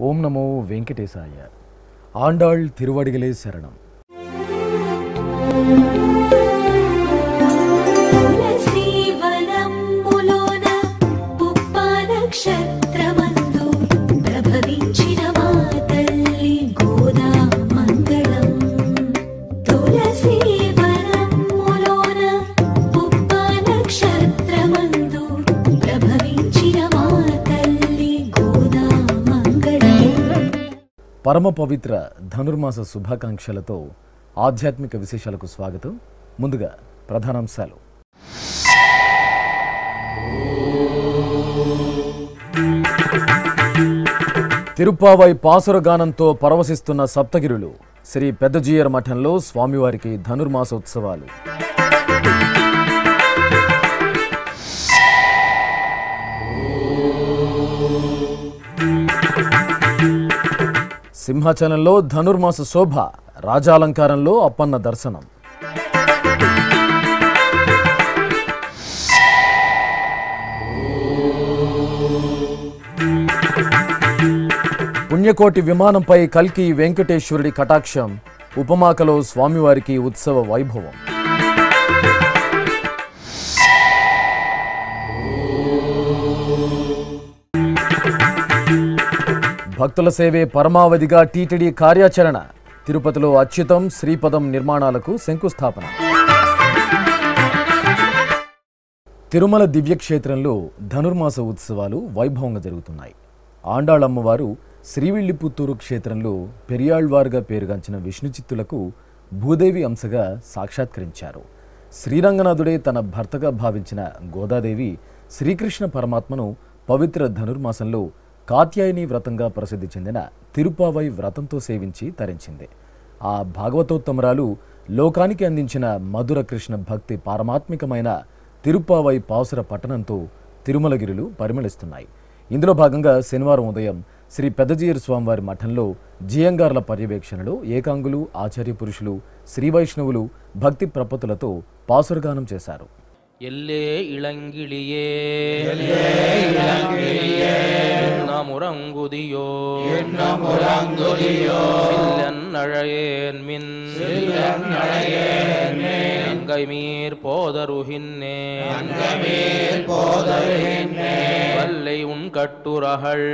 ఓం నమో వెంకటేశాయ. ఆండాళ్ తిరువడిగలే శరణం. పరమ పవిత్ర ధనుర్మాస శుభాకాంక్షలతో ఆధ్యాత్మిక విశేషాలకు స్వాగతం. ముందుగా ప్రధానాంశాలు. తిరుప్పావై పాసురగానంతో పరవశిస్తున్న సప్తగిరులు. శ్రీ పెద్దజీయర్ మఠంలో స్వామివారికి ధనుర్మాసోత్సవాలు. సింహాచలంలో ధనుర్మాస శోభ. రాజాలంకారంలో అప్పన్న దర్శనం. పుణ్యకోటి విమానంపై కల్కి వెంకటేశ్వరుడి కటాక్షం. ఉపమాకలో స్వామివారికి ఉత్సవ వైభవం. భక్తుల సేవే పరమావధిగా టీటీడీ కార్యాచరణ. తిరుపతిలో అచ్యుతం శ్రీపదం నిర్మాణాలకు శంకుస్థాపన. తిరుమల దివ్యక్షేత్రంలో ధనుర్మాస ఉత్సవాలు వైభవంగా జరుగుతున్నాయి. ఆండాళమ్మవారు శ్రీవిల్లిపుత్తూరు క్షేత్రంలో పెరియాళ్వారుగా పేరుగాంచిన విష్ణుచిత్తులకు భూదేవి అంశగా సాక్షాత్కరించారు. శ్రీరంగనాథుడే తన భర్తగా భావించిన గోదాదేవి శ్రీకృష్ణ పరమాత్మను పవిత్ర ధనుర్మాసంలో కాత్యాయని వ్రతంగా ప్రసిద్ధి చెందిన తిరుప్పావై వ్రతంతో సేవించి తరించింది. ఆ భాగవతోత్తమరాలు లోకానికి అందించిన మధుర కృష్ణ భక్తి పారమాత్మికమైన తిరుప్పావై పాసుర పట్టణంతో తిరుమలగిరులు పరిమళిస్తున్నాయి. ఇందులో భాగంగా శనివారం ఉదయం శ్రీ పెద్దజీయర్ స్వామివారి మఠంలో జియంగార్ల పర్యవేక్షణలో ఏకాంగులు, ఆచార్య పురుషులు, శ్రీ వైష్ణవులు భక్తి ప్రపత్తులతో పాసురగానం చేశారు. ఎల్లే ఇళంగిళియే முரங்குதியோ சில்லன்னழையேன்மின் அங்கைமீர் போதருகின்னே வல்லை உன் கட்டுரகள்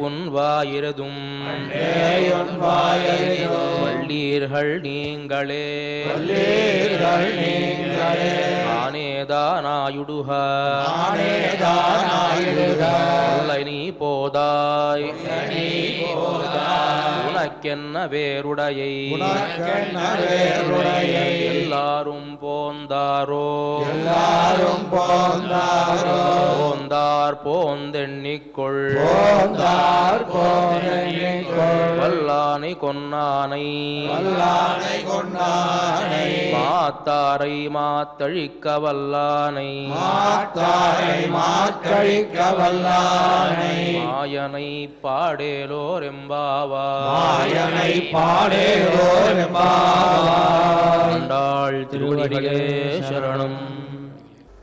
உன் வாயிரதும் வள்ளீர்கள் நீங்களே ஆனேதானாயுடுக நீ போதாய் உனக்கென்ன வேருடையை எல்லாரும் போந்தாரோ போந்தார் போந்தெண்ணிக்கொள் வல்லானை கொன்னானை மாத்தாரை மாத்தழிக்க வல்லானை மாயனை பாடேலோர் எம்பாவாய் திருவடிகளே శరణం.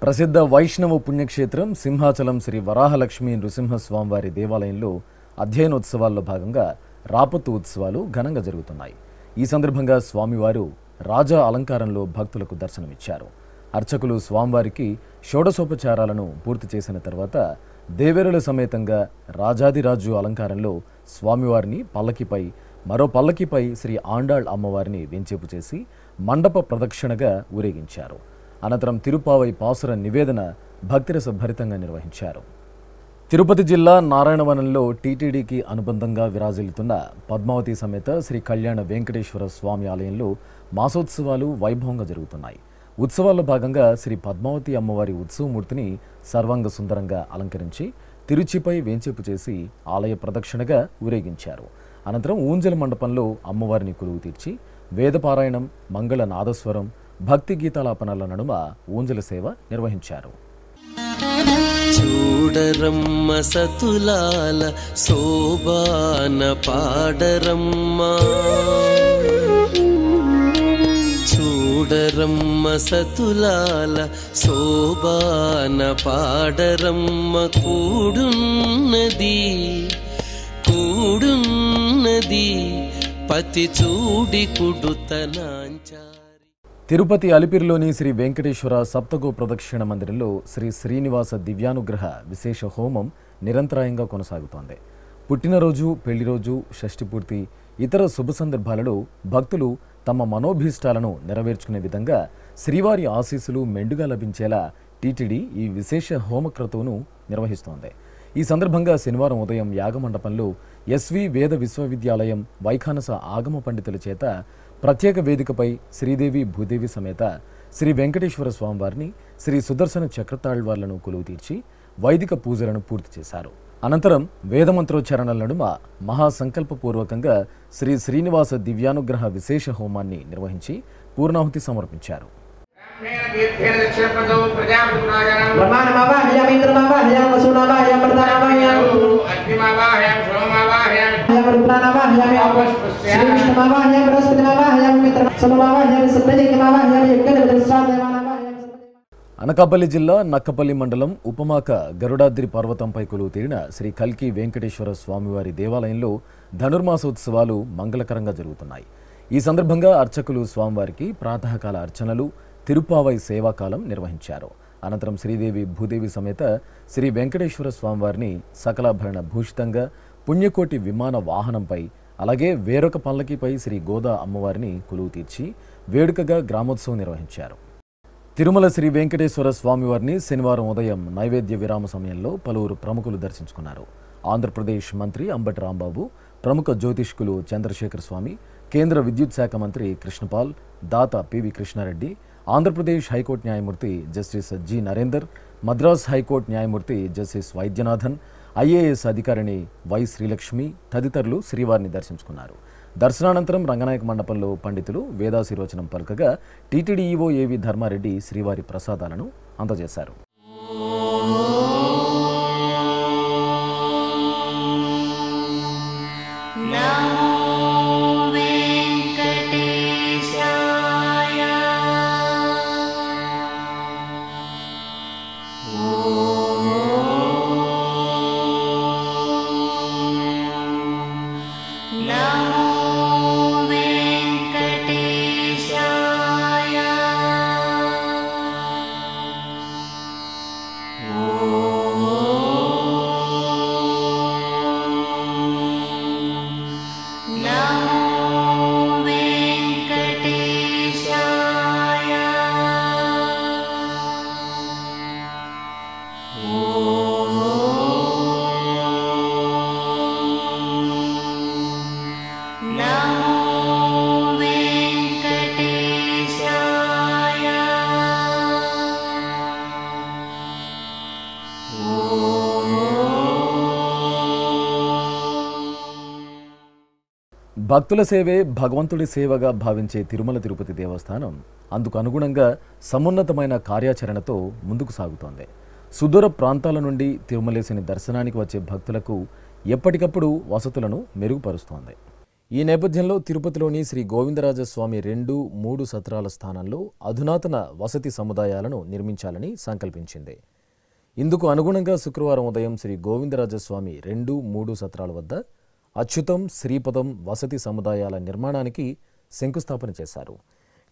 ప్రసిద్ధ వైష్ణవ పుణ్యక్షేత్రం సింహాచలం శ్రీ వరాహలక్ష్మీ నృసింహస్వామివారి దేవాలయంలో అధ్యయనోత్సవాల్లో భాగంగా రాపత్తు ఉత్సవాలు ఘనంగా జరుగుతున్నాయి. ఈ సందర్భంగా స్వామివారు రాజా అలంకారంలో భక్తులకు దర్శనమిచ్చారు. అర్చకులు స్వామివారికి షోడశోపచారాలను పూర్తి చేసిన తర్వాత దేవేరుల సమేతంగా రాజాదిరాజు అలంకారంలో స్వామివారిని పల్లకిపై, మరో పల్లకిపై శ్రీ ఆండాళ్ అమ్మవారిని వెంచేపు చేసి మండప ప్రదక్షిణగా ఊరేగించారు. అనంతరం తిరుప్పావై పాసుర నివేదన భక్తిరస భరితంగా నిర్వహించారు. తిరుపతి జిల్లా నారాయణవనంలో టీటీడీకి అనుబంధంగా విరాజిల్లుతున్న పద్మావతి సమేత శ్రీ కళ్యాణ వెంకటేశ్వర స్వామి ఆలయంలో మాసోత్సవాలు వైభవంగా జరుగుతున్నాయి. ఉత్సవాల్లో భాగంగా శ్రీ పద్మావతి అమ్మవారి ఉత్సవమూర్తిని సర్వాంగ సుందరంగా అలంకరించి తిరుచిపై వేంచేపు చేసి ఆలయ ప్రదక్షిణగా ఊరేగించారు. అనంతరం ఊంజల మండపంలో అమ్మవారిని కొలువు తీర్చి వేదపారాయణం, మంగళ నాదస్వరం, భక్తి గీతాలాపనల నడుమ ఊంజల సేవ నిర్వహించారు. చూడరమ్మ సతులాల శోభాన పాడరమ్మ, చూడరమ్మ సతులాల శోభాన పాడరమ్మ, కూడున్నది కూడున్నది పతి చూడి కుడుతనాంచారి. తిరుపతి అలిపిరిలోని శ్రీ వెంకటేశ్వర సప్తగో ప్రదక్షిణ మందిరంలో శ్రీ శ్రీనివాస దివ్యానుగ్రహ విశేష హోమం నిరంతరాయంగా కొనసాగుతోంది. పుట్టినరోజు, పెళ్లిరోజు, షష్ఠిపూర్తి, ఇతర శుభ సందర్భాలలో భక్తులు తమ మనోభీష్టాలను నెరవేర్చుకునే విధంగా శ్రీవారి ఆశీస్సులు మెండుగా లభించేలా టీటీడీ ఈ విశేష హోమక్రతువును నిర్వహిస్తోంది. ఈ సందర్భంగా శనివారం ఉదయం యాగమండపంలో ఎస్వి వేద విశ్వవిద్యాలయం వైఖానస ఆగమ పండితుల చేత ప్రత్యేక వేదికపై శ్రీదేవి భూదేవి సమేత శ్రీ వెంకటేశ్వర స్వామివారిని, శ్రీ సుదర్శన చక్రతాళ్వార్లను కొలువు తీర్చి వైదిక పూజలను పూర్తి చేశారు. అనంతరం వేదమంత్రోచ్చారణల నడుమ మహాసంకల్పపూర్వకంగా శ్రీ శ్రీనివాస దివ్యానుగ్రహ విశేష హోమాన్ని నిర్వహించి పూర్ణాహుతి సమర్పించారు. అనకాపల్లి జిల్లా నక్కపల్లి మండలం ఉపమాక గరుడాద్రి పర్వతంపై కొలువు తీరిన శ్రీ కల్కి వెంకటేశ్వర స్వామివారి దేవాలయంలో ధనుర్మాసోత్సవాలు మంగళకరంగా జరుగుతున్నాయి. ఈ సందర్భంగా అర్చకులు స్వామివారికి ప్రాతకాల అర్చనలు, తిరుప్పావై సేవాకాలం నిర్వహించారు. అనంతరం శ్రీదేవి భూదేవి సమేత శ్రీ వెంకటేశ్వర స్వామివారిని సకలాభరణ భూషితంగా పుణ్యకోటి విమాన వాహనంపై, అలాగే వేరొక పల్లకిపై శ్రీ గోదా అమ్మవారిని కొలువు తీర్చి వేడుకగా గ్రామోత్సవం నిర్వహించారు. తిరుమల శ్రీ వెంకటేశ్వర స్వామివారిని శనివారం ఉదయం నైవేద్య విరామ సమయంలో పలువురు ప్రముఖులు దర్శించుకున్నారు. ఆంధ్రప్రదేశ్ మంత్రి అంబటి రాంబాబు, ప్రముఖ జ్యోతిష్కులు చంద్రశేఖర్ స్వామి, కేంద్ర విద్యుత్ శాఖ మంత్రి కృష్ణపాల్, దాత పివి కృష్ణారెడ్డి, ఆంధ్రప్రదేశ్ హైకోర్టు న్యాయమూర్తి జస్టిస్ జి నరేందర్, మద్రాస్ హైకోర్టు న్యాయమూర్తి జస్టిస్ వైద్యనాథన్, ఐఏఎస్ అధికారిణి వై శ్రీలక్ష్మి తదితరులు శ్రీవారిని దర్శించుకున్నారు. దర్శనానంతరం రంగనాయక మండపంలో పండితులు వేదాశీర్వచనం పలుకగా టీటీడీ ఈవో ఏవి ధర్మారెడ్డి శ్రీవారి ప్రసాదాలను అందజేశారు. భక్తుల సేవే భగవంతుడి సేవగా భావించే తిరుమల తిరుపతి దేవస్థానం అందుకు అనుగుణంగా సమున్నతమైన కార్యాచరణతో ముందుకు సాగుతోంది. సుదూర ప్రాంతాల నుండి తిరుమలేశుని దర్శనానికి వచ్చే భక్తులకు ఎప్పటికప్పుడు వసతులను మెరుగుపరుస్తోంది. ఈ నేపథ్యంలో తిరుపతిలోని శ్రీ గోవిందరాజస్వామి 2, 3 సత్రాల స్థానంలో అధునాతన వసతి సముదాయాలను నిర్మించాలని సంకల్పించింది. ఇందుకు అనుగుణంగా శుక్రవారం ఉదయం శ్రీ గోవిందరాజస్వామి 2, 3 సత్రాల వద్ద అచ్యుతం, శ్రీపదం వసతి సముదాయాల నిర్మాణానికి శంకుస్థాపన చేశారు.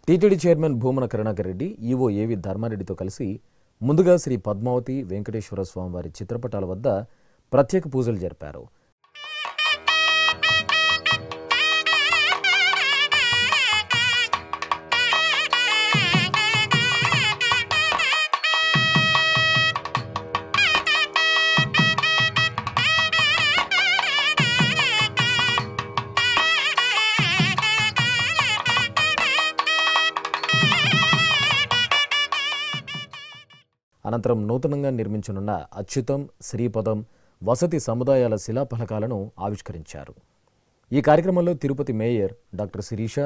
TTD chairman Bhumana Karunakar Reddy, EO AV ధర్మారెడ్డితో కలిసి ముందుగా శ్రీ పద్మావతి వెంకటేశ్వర స్వామివారి చిత్రపటాల వద్ద ప్రత్యేక పూజలు జరిపారు. అనంతరం నూతనంగా నిర్మించనున్న అచ్యుతం, శ్రీపదం వసతి సముదాయాల శిలాఫలకాలను ఆవిష్కరించారు. ఈ కార్యక్రమంలో Tirupati mayor doctor Sirisha,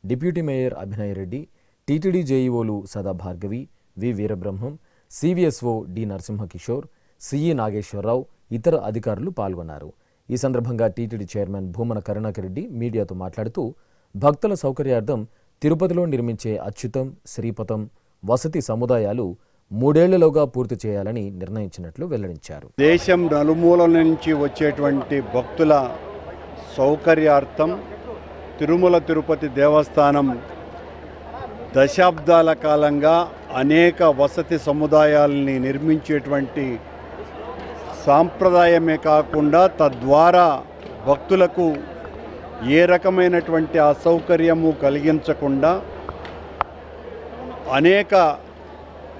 deputy mayor Abhinay Reddy, TTD జేఈఓలు సదా భార్గవి, వి వీరబ్రహ్మం, సివిఎస్ఓ డి నరసింహకిషోర్, సిఈ నాగేశ్వరరావు, ఇతర అధికారులు పాల్గొన్నారు. ఈ సందర్భంగా టీటీడీ చైర్మన్ భూమన కరుణాకర్ రెడ్డి మీడియాతో మాట్లాడుతూ భక్తుల సౌకర్యార్థం తిరుపతిలో నిర్మించే అచ్యుతం, శ్రీపథం వసతి సముదాయాలు 3 ఏళ్లలోగా పూర్తి చేయాలని నిర్ణయించినట్లు వెల్లడించారు. దేశం నలుమూలల నుంచి వచ్చేటువంటి భక్తుల సౌకర్యార్థం తిరుమల తిరుపతి దేవస్థానం దశాబ్దాల కాలంగా అనేక వసతి సముదాయాలని నిర్మించేటువంటి సాంప్రదాయమే కాకుండా తద్వారా భక్తులకు ఏ రకమైనటువంటి అసౌకర్యము కలిగించకుండా అనేక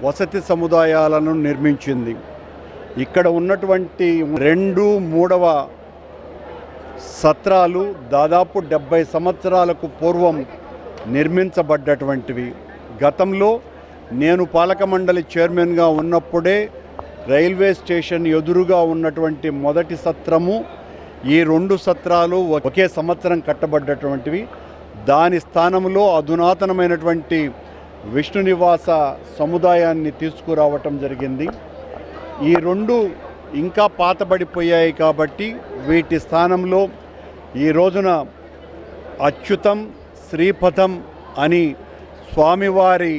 వసతి సముదాయాలను నిర్మించింది. ఇక్కడ ఉన్నటువంటి 2 3వ సత్రాలు దాదాపు 70 సంవత్సరాలకు పూర్వం నిర్మించబడ్డటువంటివి. గతంలో నేను పాలక మండలి చైర్మన్గా ఉన్నప్పుడే రైల్వే స్టేషన్ ఎదురుగా ఉన్నటువంటి మొదటి సత్రము, ఈ 2 సత్రాలు ఒకే సంవత్సరం కట్టబడ్డటువంటివి. దాని స్థానంలో అధునాతనమైనటువంటి విష్ణు నివాస సముదాయాన్ని తీసుకురావటం జరిగింది. ఈ 2 ఇంకా పాతబడిపోయాయి కాబట్టి వీటి స్థానంలో ఈ రోజున అచ్యుతం, శ్రీపథం అని స్వామివారి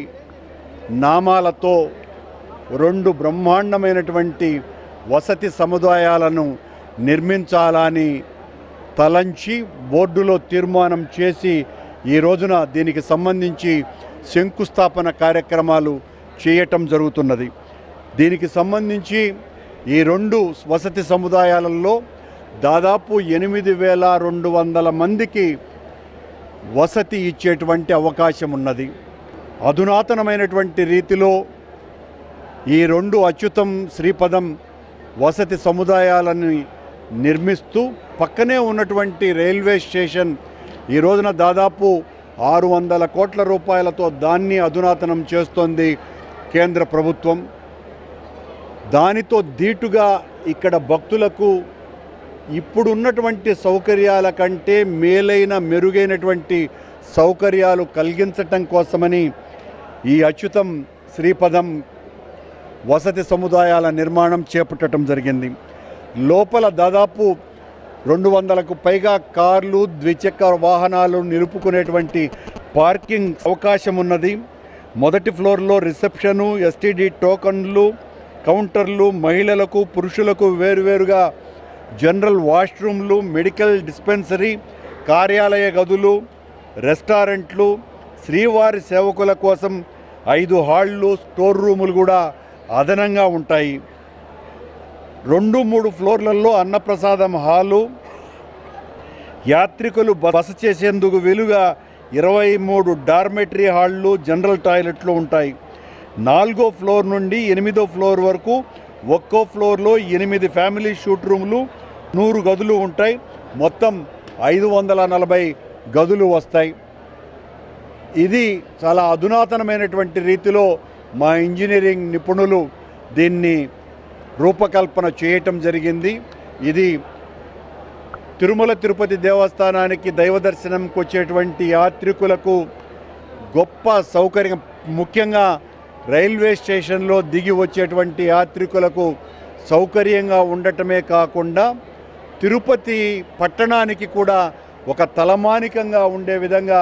నామాలతో 2 బ్రహ్మాండమైనటువంటి వసతి సముదాయాలను నిర్మించాలని తలంచి బోర్డులో తీర్మానం చేసి ఈ రోజున దీనికి సంబంధించి శంకుస్థాపన కార్యక్రమాలు చేయటం జరుగుతున్నది. దీనికి సంబంధించి ఈ 2 వసతి సముదాయాలలో దాదాపు 8,200 మందికి వసతి ఇచ్చేటువంటి అవకాశం ఉన్నది. అధునాతనమైనటువంటి రీతిలో ఈ 2 అచ్యుతం, శ్రీపదం వసతి సముదాయాలను నిర్మిస్తూ పక్కనే ఉన్నటువంటి రైల్వే స్టేషన్ ఈ రోజున దాదాపు 600 కోట్ల రూపాయలతో దాన్ని అధునాతనం చేస్తోంది కేంద్ర ప్రభుత్వం. దానితో దీటుగా ఇక్కడ భక్తులకు ఇప్పుడున్నటువంటి సౌకర్యాల కంటే మెరుగైనటువంటి సౌకర్యాలు కలిగించటం కోసమని ఈ అచ్యుతం, శ్రీపదం వసతి సముదాయాల నిర్మాణం చేపట్టడం జరిగింది. లోపల దాదాపు 200కు పైగా కార్లు, ద్విచక్ర వాహనాలు నిలుపుకునేటువంటి పార్కింగ్ అవకాశం ఉన్నది. మొదటి ఫ్లోర్లో రిసెప్షను, ఎస్టీడీ టోకన్లు, కౌంటర్లు, మహిళలకు పురుషులకు వేరువేరుగా జనరల్ వాష్రూమ్లు, మెడికల్ డిస్పెన్సరీ, కార్యాలయ గదులు, రెస్టారెంట్లు, శ్రీవారి సేవకుల కోసం 5 హాళ్ళు, స్టోర్ రూములు కూడా అదనంగా ఉంటాయి. 2-3 ఫ్లోర్లలో అన్నప్రసాదం హాలు, యాత్రికులు బస చేసేందుకు వీలుగా 23 డార్మెటరీ హాళ్ళు, జనరల్ టాయిలెట్లు ఉంటాయి. 4వ ఫ్లోర్ నుండి 8వ ఫ్లోర్ వరకు ఒక్కో ఫ్లోర్లో 8 ఫ్యామిలీ షూట్ రూములు, 100 గదులు ఉంటాయి. మొత్తం 540 గదులు వస్తాయి. ఇది చాలా అధునాతనమైనటువంటి రీతిలో మా ఇంజనీరింగ్ నిపుణులు దీన్ని రూపకల్పన చేయటం జరిగింది. ఇది తిరుమల తిరుపతి దేవస్థానానికి దైవ దర్శనంకి వచ్చేటువంటి యాత్రికులకు గొప్ప సౌకర్యం. ముఖ్యంగా రైల్వే స్టేషన్లో దిగి వచ్చేటువంటి యాత్రికులకు సౌకర్యంగా ఉండటమే కాకుండా తిరుపతి పట్టణానికి కూడా ఒక తలమానికంగా ఉండే విధంగా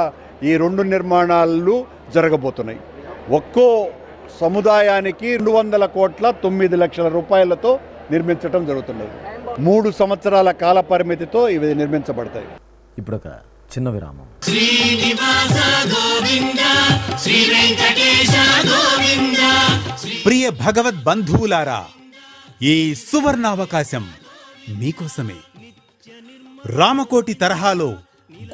ఈ 2 నిర్మాణాలు జరగబోతున్నాయి. ఒక్కో సముదాయానికి 200 కోట్ల 9 లక్షల రూపాయలతో నిర్మించడం జరుగుతున్నది. 3 సంవత్సరాల కాల పరిమితితో ఇవి నిర్మించబడతాయి. ఇప్పుడొక చిన్న విరామం. ప్రియ భగవద్ బంధువులారా, ఈ సువర్ణావకాశం మీకోసమే. రామకోటి తరహాలో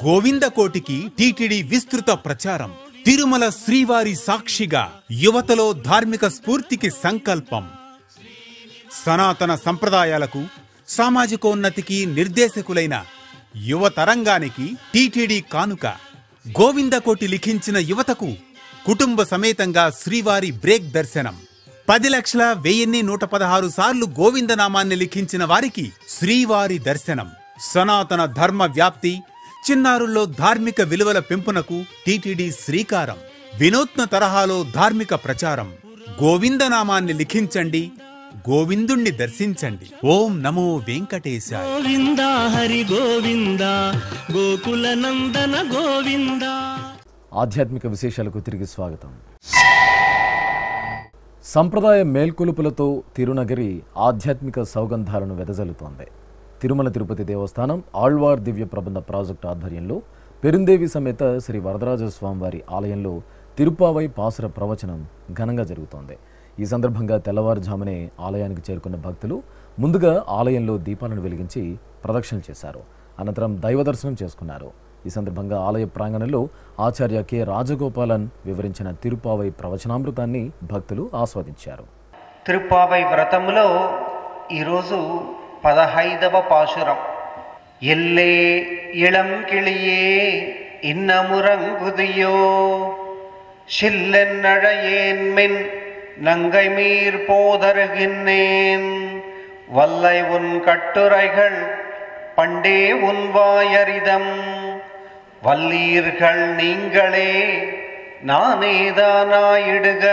గోవిందకోటికి టీటీడీ విస్తృత ప్రచారం. తిరుమల శ్రీవారి సాక్షిగా యువతలో ధార్మిక స్ఫూర్తికి సంకల్పం. సనాతన సంప్రదాయాలకు, సామాజికోన్నతికి నిర్దేశకులైన యువతరంగానికి టీటీడీ కానుక. గోవిందకోటి లిఖించిన యువతకు కుటుంబ సమేతంగా శ్రీవారి బ్రేక్ దర్శనం. 10,01,116 సార్లు గోవిందనామాన్ని లిఖించిన వారికి శ్రీవారి దర్శనం. సనాతన ధర్మ వ్యాప్తి, చిన్నారుల్లో ధార్మిక విలువల పెంపునకు టీటీడీ శ్రీకారం. వినూత్న తరహాలో ధార్మిక ప్రచారం. గోవిందనామాన్ని లిఖించండి, గోవిందుణ్ణి దర్శించండి. ఓం నమో వెంకటేశాయ. గోవింద హరి గోవింద గోకుల నందన గోవింద. ఆధ్యాత్మిక విశేషాలకు తిరిగి స్వాగతం. సంప్రదాయ మేల్కొలుపులతో తిరునగరి ఆధ్యాత్మిక సౌగంధాలను వెదజల్లుతోంది. తిరుమల తిరుపతి దేవస్థానం ఆళ్వార్ దివ్య ప్రబంధ ప్రాజెక్టు ఆధ్వర్యంలో పెరుందేవి సమేత శ్రీ వరదరాజస్వామివారి ఆలయంలో తిరుప్పావై పాసుర ప్రవచనం ఘనంగా జరుగుతోంది. ఈ సందర్భంగా తెల్లవారుజామునే ఆలయానికి చేరుకున్న భక్తులు ముందుగా ఆలయంలో దీపాలను వెలిగించి ప్రదక్షిణలు చేశారు. అనంతరం దైవ దర్శనం చేసుకున్నారు. ఈ సందర్భంగా ఆలయ ప్రాంగణంలో ఆచార్య కె రాజగోపాలన్ వివరించిన తిరుప్పావై ప్రవచనామృతాన్ని భక్తులు ఆస్వాదించారు. తిరుప్పావై వ్రతంలో ఈరోజు 15వ పాశురం. ఎల్లే ఇళం కిళియే ఇన్నమురంగుదియో ஷில்லென்னழையேன்மின் நங்கை மீர் போதருகின்றேன் வல்லை உன் கட்டுரைகள் பண்டே உன் வாயரிதம் வல்லீர்கள் நீங்களே நானேதானாயிடுக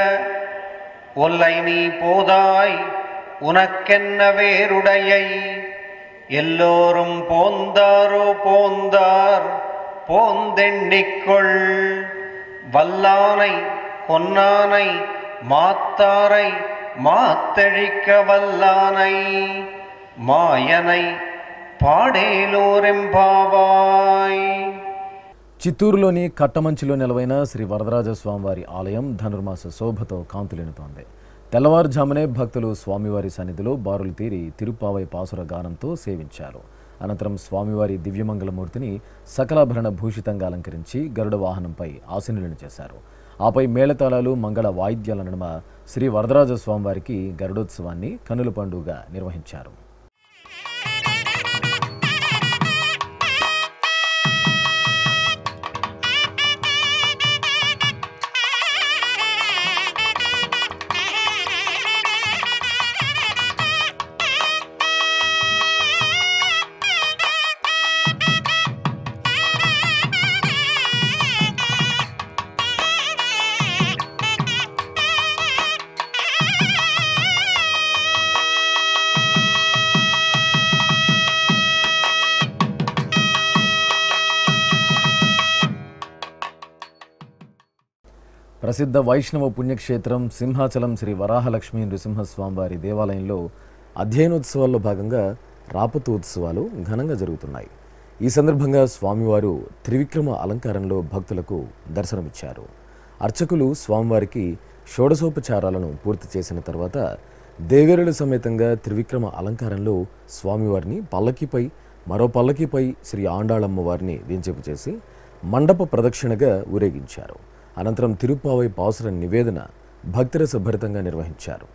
ஒல்லை நீ போதாய் உனக்கென்ன வேறுடையை எல்லோரும் போந்தாரோ போந்தார் போந்தெண்ணிக்கொள் வல்லானை கொன்னானை மாத்தாரை மாத்தழிக்க வல்லானை మాయనై పాడేలోరెంబావాయ్. చిత్తూరులోని కట్టమంచిలో నెలవైన శ్రీ వరదరాజస్వామివారి ఆలయం ధనుర్మాస శోభతో కాంతులేనుతోంది. తెల్లవారుజామునే భక్తులు స్వామివారి సన్నిధిలో బారులు తీరి తిరుప్పావై పాసుర గానంతో సేవించారు. అనంతరం స్వామివారి దివ్యమంగళమూర్తిని సకలాభరణ భూషితంగా అలంకరించి గరుడ వాహనంపై ఆసీనులను చేశారు. ఆపై మేళతాళాలు మంగళ వాయిద్యాల నడుమ శ్రీ వరదరాజస్వామివారికి గరుడోత్సవాన్ని కన్నుల పండుగగా నిర్వహించారు. ప్రసిద్ధ వైష్ణవ పుణ్యక్షేత్రం సింహాచలం శ్రీ వరాహలక్ష్మీ నృసింహస్వామివారి దేవాలయంలో అధ్యయనోత్సవాల్లో భాగంగా రాపతు ఉత్సవాలు ఘనంగా జరుగుతున్నాయి. ఈ సందర్భంగా స్వామివారు త్రివిక్రమ అలంకారంలో భక్తులకు దర్శనమిచ్చారు. అర్చకులు స్వామివారికి షోడశోపచారాలను పూర్తి చేసిన తర్వాత దేవేరుల సమేతంగా త్రివిక్రమ అలంకారంలో స్వామివారిని పల్లకిపై మరో పల్లకిపై శ్రీ ఆండాళమ్మ వారిని వేంచేపు చేసి మండప ప్రదక్షిణగా ఊరేగించారు. అనంతరం తిరుప్పావై పాసుర నివేదన భక్తిరస భరితంగా నిర్వహించారు.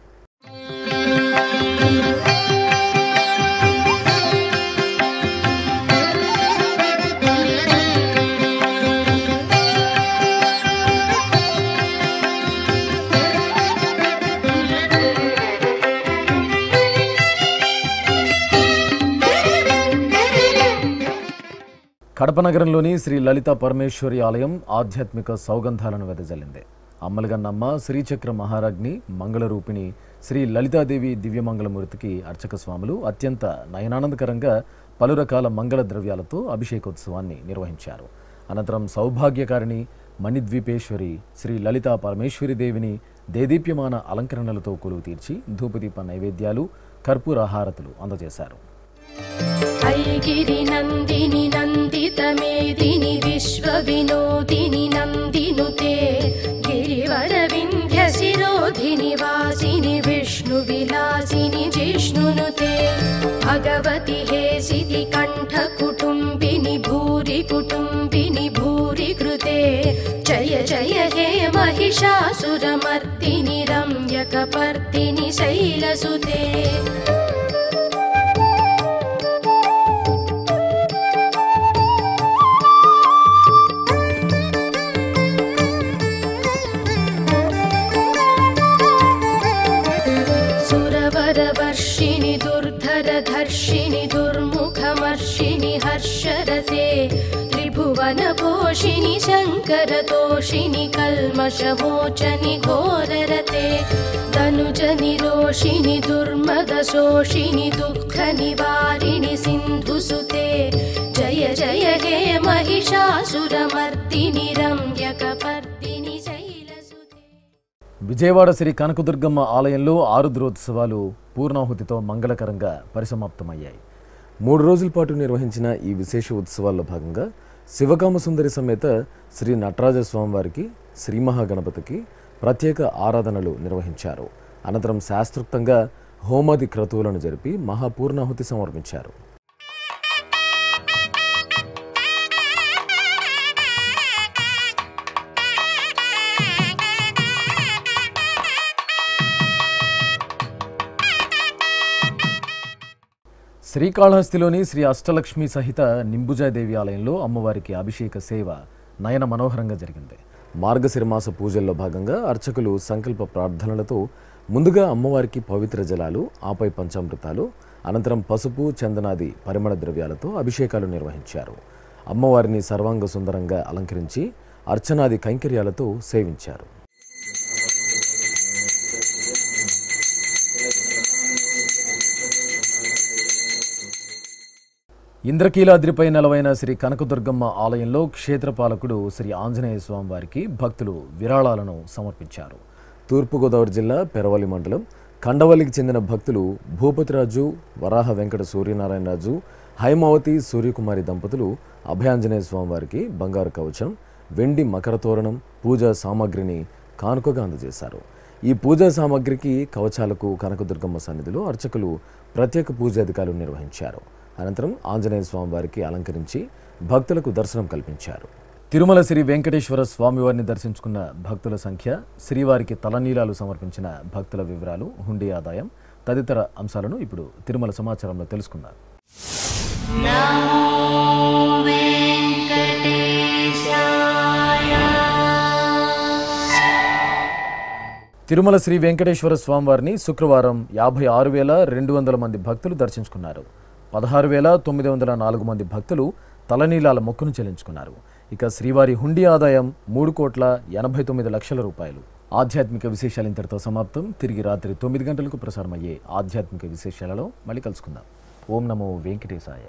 కడప నగరంలోని శ్రీ లలితా పరమేశ్వరి ఆలయం ఆధ్యాత్మిక సౌగంధాలను వెదజల్లింది. అమ్మలగన్నమ్మ శ్రీచక్ర మహారాజ్ని మంగళరూపిణి శ్రీ లలితాదేవి దివ్యమంగళమూర్తికి అర్చక స్వాములు అత్యంత నయనానందకరంగా పలు రకాల మంగళ ద్రవ్యాలతో అభిషేకోత్సవాన్ని నిర్వహించారు. అనంతరం సౌభాగ్యకారిణి మణిద్వీపేశ్వరి శ్రీ లలితా పరమేశ్వరి దేవిని దేదీప్యమాన అలంకరణలతో కొలువు తీర్చి ధూపదీప నైవేద్యాలు కర్పూర హారతులు అందజేశారు. ఐగిరి నందిని నందిత మేదిని విశ్వ వినోదిని నందినుతే గిరివర వింధ్య శిరోధిని వాసిని విష్ణు విలాసిని జిష్ణునుతే భగవతి హేసితి కంఠ కుటుంబిని భూరి కుటుంబిని భూరి కృతే జయ జయ హే మహిషాసురమర్దిని రమ్యకపర్దిని శైలసుతే. సురవరవర్షిణి దుర్ధరధర్షిణి దుర్ముఖమర్షిణి హర్షరతే త్రిభువన పోష पोषिणि शङ्करतोषिणि कल्मषमोचनि घोररते तनुजनिरोषिणि दुर्मदशोषिणि दुःखनिवारिणि सिन्धुसुते जय जय हे महिषासुरमर्दिनि रम्यकपर्दिनि शैलसुते. విజయవాడ శ్రీ కనకదుర్గమ్మ ఆలయంలో ఆరుద్రోత్సవాలు పూర్ణాహుతితో మంగళకరంగా పరిసమాప్తమయ్యాయి. 3 రోజుల పాటు నిర్వహించిన ఈ విశేష ఉత్సవాల్లో భాగంగా శివకామసుందరి సమేత శ్రీ నటరాజస్వామివారికి, శ్రీ మహాగణపతికి ప్రత్యేక ఆరాధనలు నిర్వహించారు. అనంతరం శాస్త్రోక్తంగా హోమాది క్రతువులను జరిపి మహాపూర్ణాహుతి సమర్పించారు. శ్రీకాళహస్తిలోని శ్రీ అష్టలక్ష్మి సహిత నింబుజాదేవి ఆలయంలో అమ్మవారికి అభిషేక సేవ నయన మనోహరంగా జరిగింది. మార్గశిరమాస పూజల్లో భాగంగా అర్చకులు సంకల్ప ప్రార్థనలతో ముందుగా అమ్మవారికి పవిత్ర జలాలు, ఆపై పంచామృతాలు, అనంతరం పసుపు, చందనాది పరిమళ ద్రవ్యాలతో అభిషేకాలు నిర్వహించారు. అమ్మవారిని సర్వాంగ సుందరంగా అలంకరించి అర్చనాది కైంకర్యాలతో సేవించారు. ఇంద్రకీలాద్రిపై నెలవైన శ్రీ కనకదుర్గమ్మ ఆలయంలో క్షేత్రపాలకుడు శ్రీ ఆంజనేయ స్వామి వారికి భక్తులు విరాళాలను సమర్పించారు. తూర్పుగోదావరి జిల్లా పెరవలి మండలం కండవల్లికి చెందిన భక్తులు భూపతిరాజు, వరాహ వెంకట సూర్యనారాయణరాజు, హైమావతి సూర్యకుమారి దంపతులు అభయాంజనేయ స్వామి వారికి బంగారు కవచం, వెండి మకర తోరణం, పూజా సామాగ్రిని కానుకగా అందజేశారు. ఈ పూజా సామాగ్రికి, కవచాలకు కనకదుర్గమ్మ సన్నిధిలో అర్చకులు ప్రత్యేక పూజాధికారులు నిర్వహించారు. అనంతరం ఆంజనేయ స్వామి వారికి అలంకరించి భక్తులకు దర్శనం కల్పించారు. తిరుమల శ్రీ వెంకటేశ్వర స్వామివారిని దర్శించుకున్న భక్తుల సంఖ్య, శ్రీవారికి తలనీలాలు సమర్పించిన భక్తుల వివరాలు, హుండీ ఆదాయం తదితర అంశాలను ఇప్పుడు తిరుమల సమాచారంలో తెలుసుకుందాం. తిరుమల శ్రీ వెంకటేశ్వర స్వామివారిని శుక్రవారం 56,200 మంది భక్తులు దర్శించుకున్నారు. 16,904 మంది భక్తులు తలనీలాల మొక్కును చెల్లించుకున్నారు. ఇక శ్రీవారి హుండీ ఆదాయం 3,89,00,000 రూపాయలు. ఆధ్యాత్మిక విశేషాలు ఇంతటితో సమాప్తం. తిరిగి రాత్రి 9 గంటలకు ప్రసారమయ్యే ఆధ్యాత్మిక విశేషాలలో మళ్ళీ కలుసుకుందాం. ఓం నమో వెంకటేశాయ.